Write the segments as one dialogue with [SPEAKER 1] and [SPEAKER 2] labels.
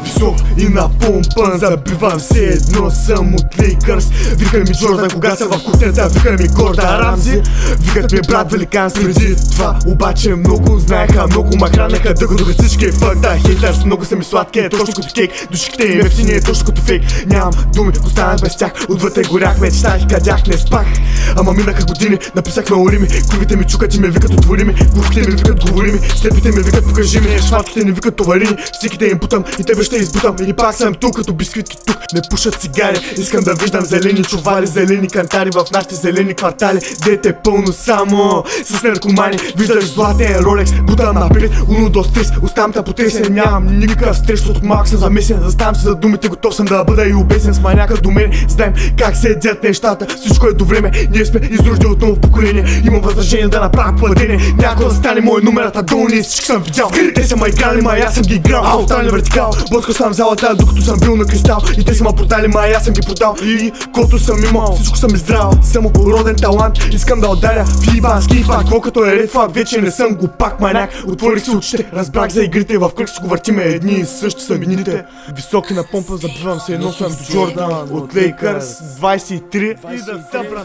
[SPEAKER 1] Висок и напомпан, забивам се едно съм от Лейкърс. Вика ми Джордан, когато съм в кухнята, вика ми Горда Рамзи. Викат ми брат великан преди това, обаче много знаеха, много ма хранеха, докато всички фак да хейтърс. Много са ми сладки, точно като кейк, душките им ефтини е точно като фейк. Нямам думи, останах без тях, отвътре горях, мечтах и кадях, не спах. Ама минаха години, написах много рими, курвите ми чукат и ме викат отвори ми, глухите ми викат говори ми, слепите ми викат покажи ми, шматките ми викат товари, стиките им бутам и тебе ще избутам. Или пак съм тук като бисквитки тук, не пушат цигари, искам да виждам зелени чували, зелени кантари в нашите зелени квартали. Дете пълно само с наркомани, виждаш златен ролекс, бутам напред, уно до стрес, оставам та потресен, нямам никакъв стрес, от малък съм замесен, заставам се за думите, готов съм да бъда и обесен с маняка до мен, знаем как се дят нещата, всичко е до време, ние сме изрождени от ново поколение, имам възражение да направя падение, някой да стане мой номерата долни, всички съм видял, те са ма играли, ма аз съм ги играл, остане вертикал, блъскал съм залата, докато съм бил на кристал, и те са ма продали, ма аз съм ги продал, и колкото съм имал, всичко съм издрал, съм роден талант, искам да ударя в ибански пак, колкото е ред флаг, вече не съм глупак маняк, отворих си очите, разбрах за игрите, в кръг си го въртиме, едни и същи са мините, високи на помпа, забивам се, едно съм Джордан от Лейкърс, 23,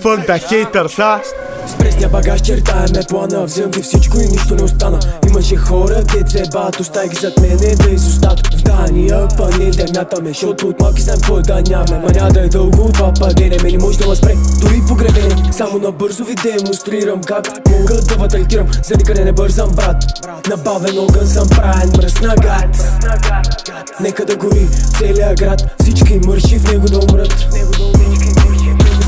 [SPEAKER 1] fuck the haters, а?
[SPEAKER 2] С пресния багаж чертаеме плана, взем ги всичко и нищо не остана. Имаше хора, те цебат, остави ги зад мене да изостат в Дания, па не да мятаме, защото от малки знам какво да нямаме. Ма няма да е дълго това падение, ме не може да ме спре, дори погребение. Само набързо ви демонстрирам как мога да ваталитирам, за никъде не бързам брат. Набавен огън съм правен мръсна гад. Нека да гори целия град, всички мърши в него да умрат.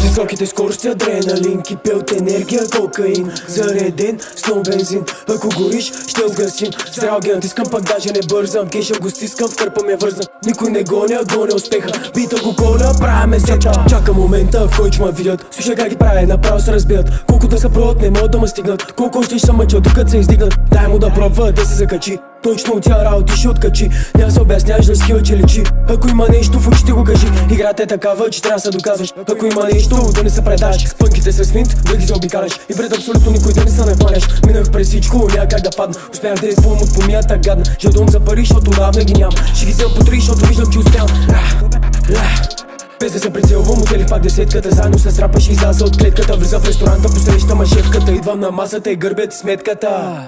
[SPEAKER 2] Високите скорости, адреналин, кипи от енергия, кокаин, зареден с нов бензин. Ако гориш, ще сгасим. Здрав ген, искам пак даже не бързам. Кеша го стискам, в кърпа ме вързам. Никой не гоня, гоня успеха. Бита го коля, правяме сета. Чакам момента, в който ма видят. Слушай как ги правя, направо се разбият. Колко да са провод, не могат да ме стигнат. Колко още ще съм мъчал, докато се издигнат. Дай му да пробва, да се закачи. Точно от цяла работа ще откачи. Няма се обясняваш да скила, че личи. Ако има нещо в очите го кажи. Играта е такава, че трябва да се доказваш. Ако има нещо, да не се предаш. С пънките с винт, да ги заобикаляш. И пред абсолютно никой да не се накланяш. Минах през всичко, няма как да падна. Успях да изплувам от помията гадна. Жадувам за пари, защото навна ги нямам. Ще ги вземам по три, защото виждам, че успявам. Без да се прицелвам, отделих пак десетката. Заедно с рапа ще изляза от клетката. Влиза в ресторанта, посрещам шефката. Идвам на масата и гърбят сметката.